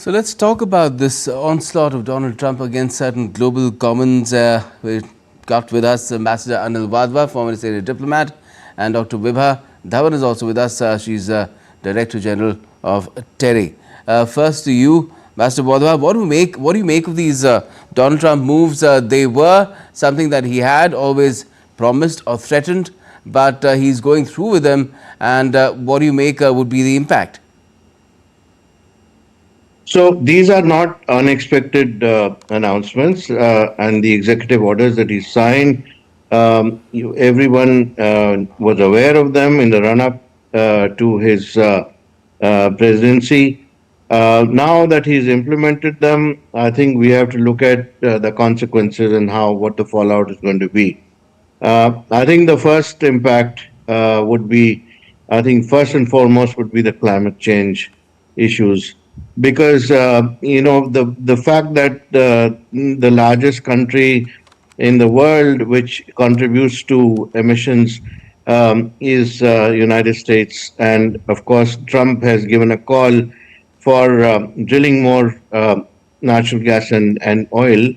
So let's talk about this onslaught of Donald Trump against certain global commons. We got with us Ambassador Anil Wadhwa, former senior diplomat, and Dr. Vibha Davan is also with us. She's Director General of TERI. First to you, Ambassador Wadhwa, what do you make of these Donald Trump moves? They were something that he had always promised or threatened, but he's going through with them. And what do you make would be the impact? So these are not unexpected announcements, and the executive orders that he signed. Everyone was aware of them in the run-up to his presidency. Now that he's implemented them, I think we have to look at the consequences and what the fallout is going to be. I think the first impact would be, I think first and foremost would be the climate change issues, because the fact that the largest country in the world which contributes to emissions is United States, and of course Trump has given a call for drilling more natural gas and oil,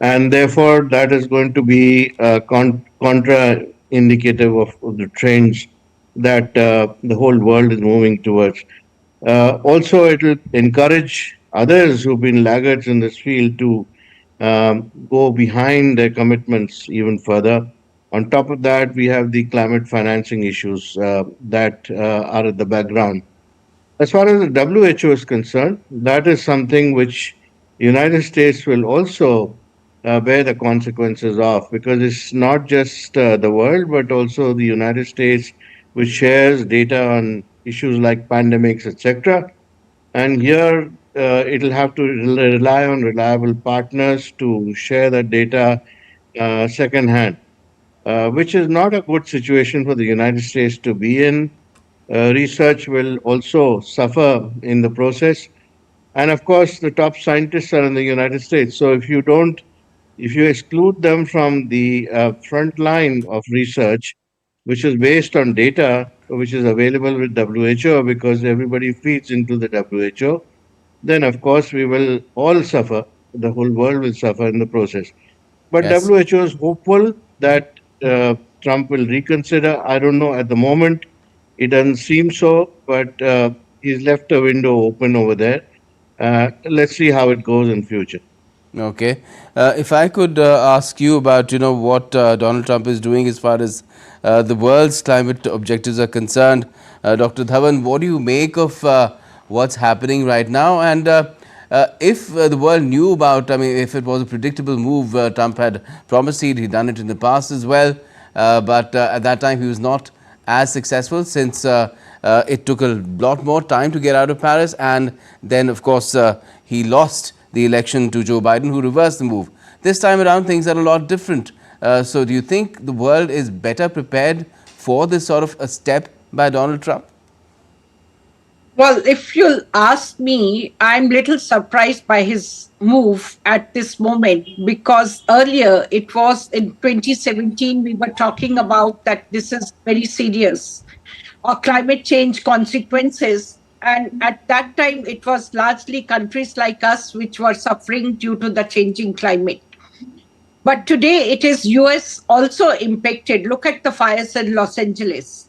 and therefore that is going to be contra indicative of the trends that the whole world is moving towards. Also, it will encourage others who've been laggards in this field to go behind their commitments even further. On top of that, we have the climate financing issues that are at the background. As far as the WHO is concerned, that is something which the United States will also bear the consequences of, because it's not just the world, but also the United States, which shares data on issues like pandemics, etc. And here it'll have to rely on reliable partners to share that data secondhand, which is not a good situation for the United States to be in. Research will also suffer in the process. And of course, the top scientists are in the United States. So if you exclude them from the front line of research, which is based on data which is available with WHO, because everybody feeds into the WHO, then of course we will all suffer. The whole world will suffer in the process. But Yes. WHO is hopeful that Trump will reconsider. I don't know at the moment. It doesn't seem so, but he's left a window open over there. Let's see how it goes in future. Okay. If I could ask you about, what Donald Trump is doing as far as the world's climate objectives are concerned, Dr. Dhawan, what do you make of what's happening right now? And if the world knew about, I mean, if it was a predictable move, Trump had promised he'd done it in the past as well, but at that time he was not as successful, since it took a lot more time to get out of Paris, and then of course he lost the election to Joe Biden, who reversed the move. This time around, things are a lot different. So do you think the world is better prepared for this sort of a step by Donald Trump? Well, if you'll ask me, I'm little surprised by his move at this moment, because earlier it was in 2017, we were talking about that this is very serious, or climate change consequences. And at that time, it was largely countries like us which were suffering due to the changing climate. But today it is US also impacted. Look at the fires in Los Angeles.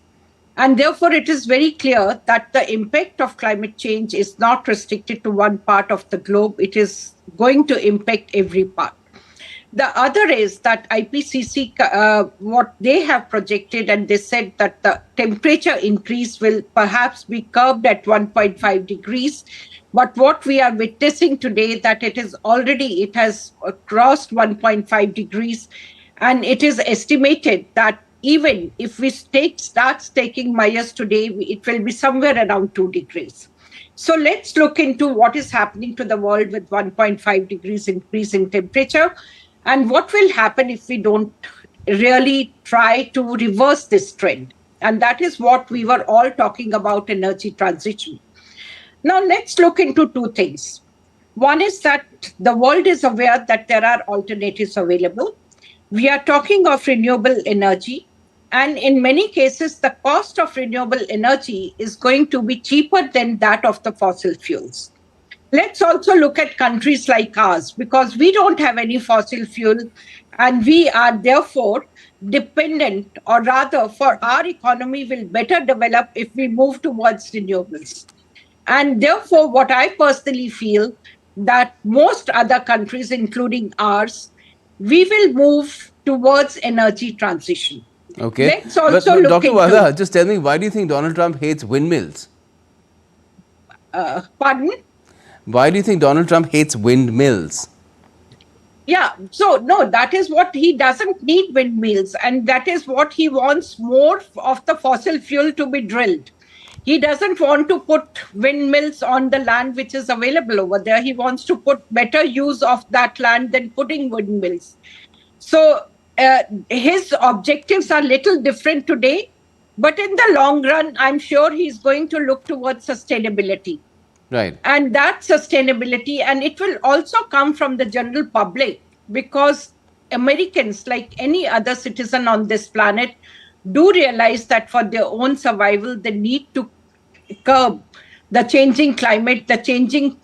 And therefore, it is very clear that the impact of climate change is not restricted to one part of the globe. It is going to impact every part. The other is that IPCC, what they have projected, and they said that the temperature increase will perhaps be curbed at 1.5 degrees. But what we are witnessing today, that it has crossed 1.5 degrees. And it is estimated that even if we start taking measures today, it will be somewhere around 2 degrees. So let's look into what is happening to the world with 1.5 degrees increase in temperature, and what will happen if we don't really try to reverse this trend. And that is what we were all talking about, energy transition. Now let's look into two things. One is that the world is aware that there are alternatives available. We are talking of renewable energy. And in many cases, the cost of renewable energy is going to be cheaper than that of the fossil fuels. let's also look at countries like ours, because we don't have any fossil fuel, and we are therefore dependent, or rather, for our economy will better develop if we move towards renewables. And therefore, what I personally feel, that most other countries, including ours, we will move towards energy transition. Okay. Let's also But look Dr. into, Vada, just tell me, why do you think Donald Trump hates windmills? pardon? Why do you think Donald Trump hates windmills? Yeah, so no, that is what he doesn't need, windmills, and that is what he wants, more of the fossil fuel to be drilled. He doesn't want to put windmills on the land which is available over there. He wants to put better use of that land than putting windmills. So his objectives are little different today, but in the long run, I'm sure he's going to look towards sustainability, Right. and that sustainability, and it will also come from the general public, because Americans, like any other citizen on this planet, do realize that for their own survival they need to curb the changing climate, the changing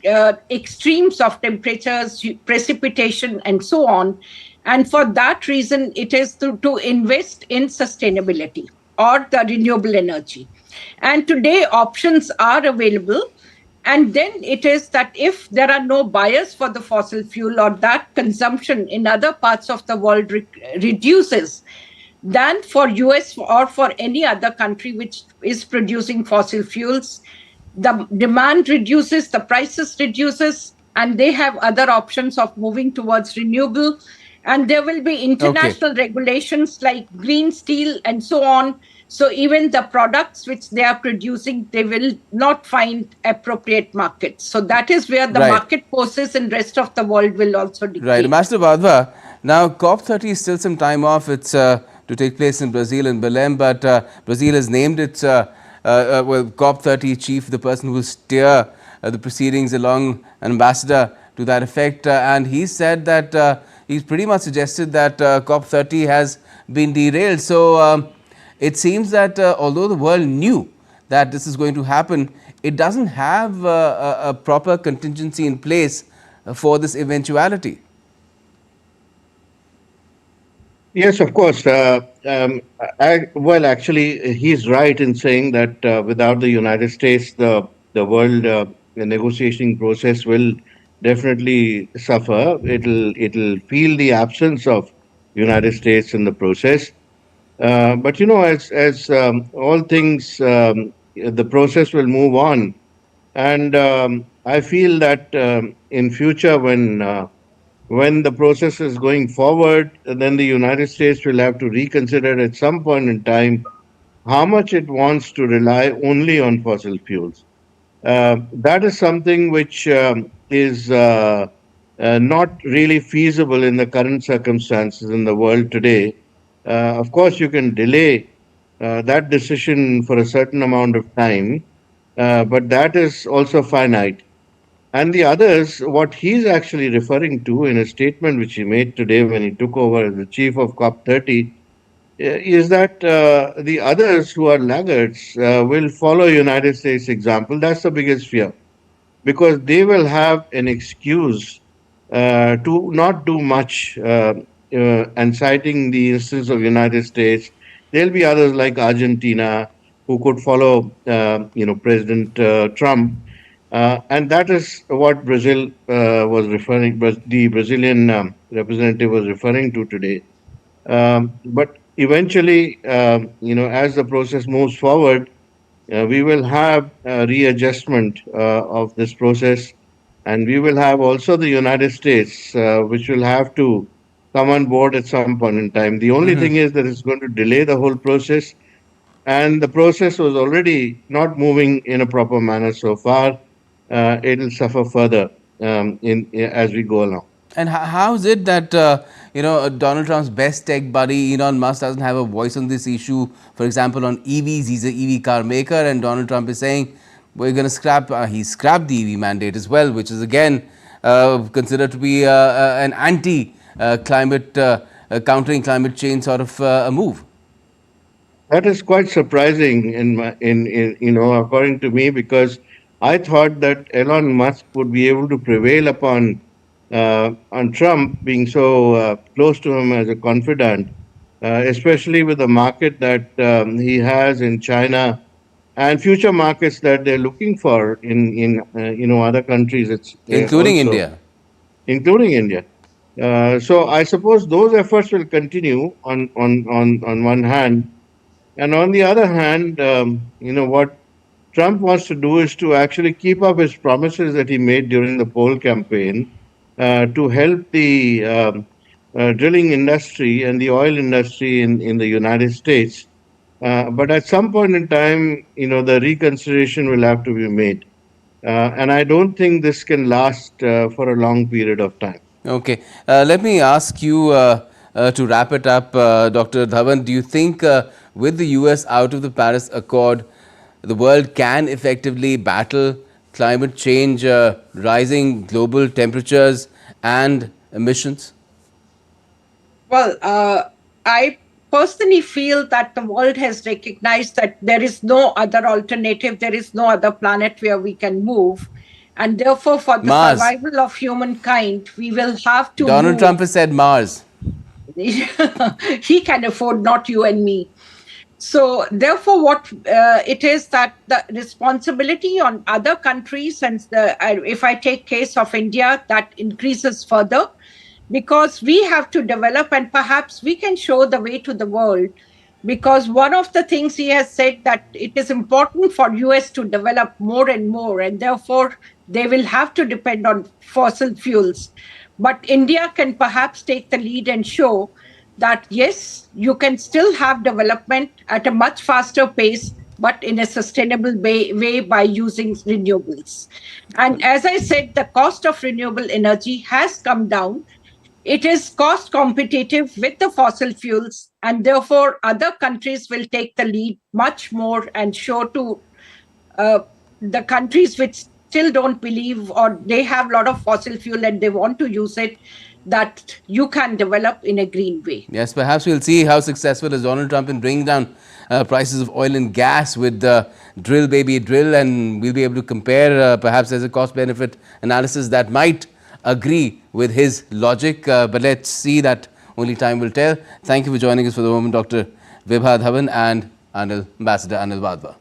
extremes of temperatures, precipitation, and so on. And for that reason, it is to invest in sustainability or the renewable energy. And today, options are available. And then it is that if there are no buyers for the fossil fuel, or that consumption in other parts of the world reduces, than for US or for any other country which is producing fossil fuels, the demand reduces, the prices reduces, and they have other options of moving towards renewable. And there will be Okay. international regulations like green steel and so on. So even the products which they are producing, they will not find appropriate markets. So that is where the Right. market forces in rest of the world will also Right. dictate. Master Vadva, now COP30 is still some time off. It's to take place in Brazil, in Belém, but Brazil has named its well, COP30 chief, the person who will steer the proceedings, along an ambassador to that effect. And he said that he's pretty much suggested that COP30 has been derailed. So it seems that although the world knew that this is going to happen, it doesn't have a proper contingency in place for this eventuality. Yes, of course. Well, actually, he's right in saying that without the United States, the world the negotiating process will definitely suffer. It'll feel the absence of United States in the process. But as all things, the process will move on, and I feel that in future, when the process is going forward, then the United States will have to reconsider at some point in time how much it wants to rely only on fossil fuels. That is something which is not really feasible in the current circumstances in the world today. Of course, you can delay that decision for a certain amount of time, but that is also finite. And the others, what he's actually referring to in a statement which he made today when he took over as the chief of COP30, is that the others who are laggards will follow United States example. That's the biggest fear, because they will have an excuse to not do much. And citing the instance of United States, there'll be others like Argentina who could follow, President Trump, and that is what Brazil was referring. The Brazilian representative was referring to today. But eventually, as the process moves forward, we will have a readjustment of this process, and we will have also the United States, which will have to come on board at some point in time. The only thing is that it's going to delay the whole process, and the process was already not moving in a proper manner so far. It'll suffer further as we go along. And how is it that Donald Trump's best tech buddy Elon Musk doesn't have a voice on this issue? For example, on EVs, he's an EV car maker, and Donald Trump is saying we're going to scrap. He scrapped the EV mandate as well, which is again considered to be an anti-climate, countering climate change sort of a move. That is quite surprising in according to me, because I thought that Elon Musk would be able to prevail on Trump being so close to him as a confidant, especially with the market that he has in China and future markets that they're looking for in other countries. It's including also India. including India. So I suppose those efforts will continue on one hand, and on the other hand, what Trump wants to do is to actually keep up his promises that he made during the poll campaign to help the drilling industry and the oil industry in the United States. But at some point in time, the reconsideration will have to be made. And I don't think this can last for a long period of time. Okay. Let me ask you to wrap it up, Dr. Dhawan. Do you think with the US out of the Paris Accord, the world can effectively battle climate change, rising global temperatures, and emissions? Well, I personally feel that the world has recognized that there is no other alternative, there is no other planet where we can move. And therefore, for the Mars. survival of humankind, we will have to Donald move. Trump has said Mars. He can afford, not you and me. So, therefore, what it is that the responsibility on other countries, and if I take case of India, that increases further because we have to develop, and perhaps we can show the way to the world. Because one of the things he has said that it is important for US to develop more and more, and therefore they will have to depend on fossil fuels. But India can perhaps take the lead and show that yes, you can still have development at a much faster pace, but in a sustainable way by using renewables. And as I said, the cost of renewable energy has come down. It is cost competitive with the fossil fuels, and therefore other countries will take the lead much more and show to the countries which still don't believe or they have a lot of fossil fuel and they want to use it, that you can develop in a green way. Yes, perhaps we'll see how successful is Donald Trump in bringing down prices of oil and gas with drill baby drill, and we'll be able to compare perhaps as a cost benefit analysis that might agree with his logic. But let's see, that only time will tell. Thank you for joining us for the moment, Dr. Vibha Dhawan and Ambassador Anil Wadhwa.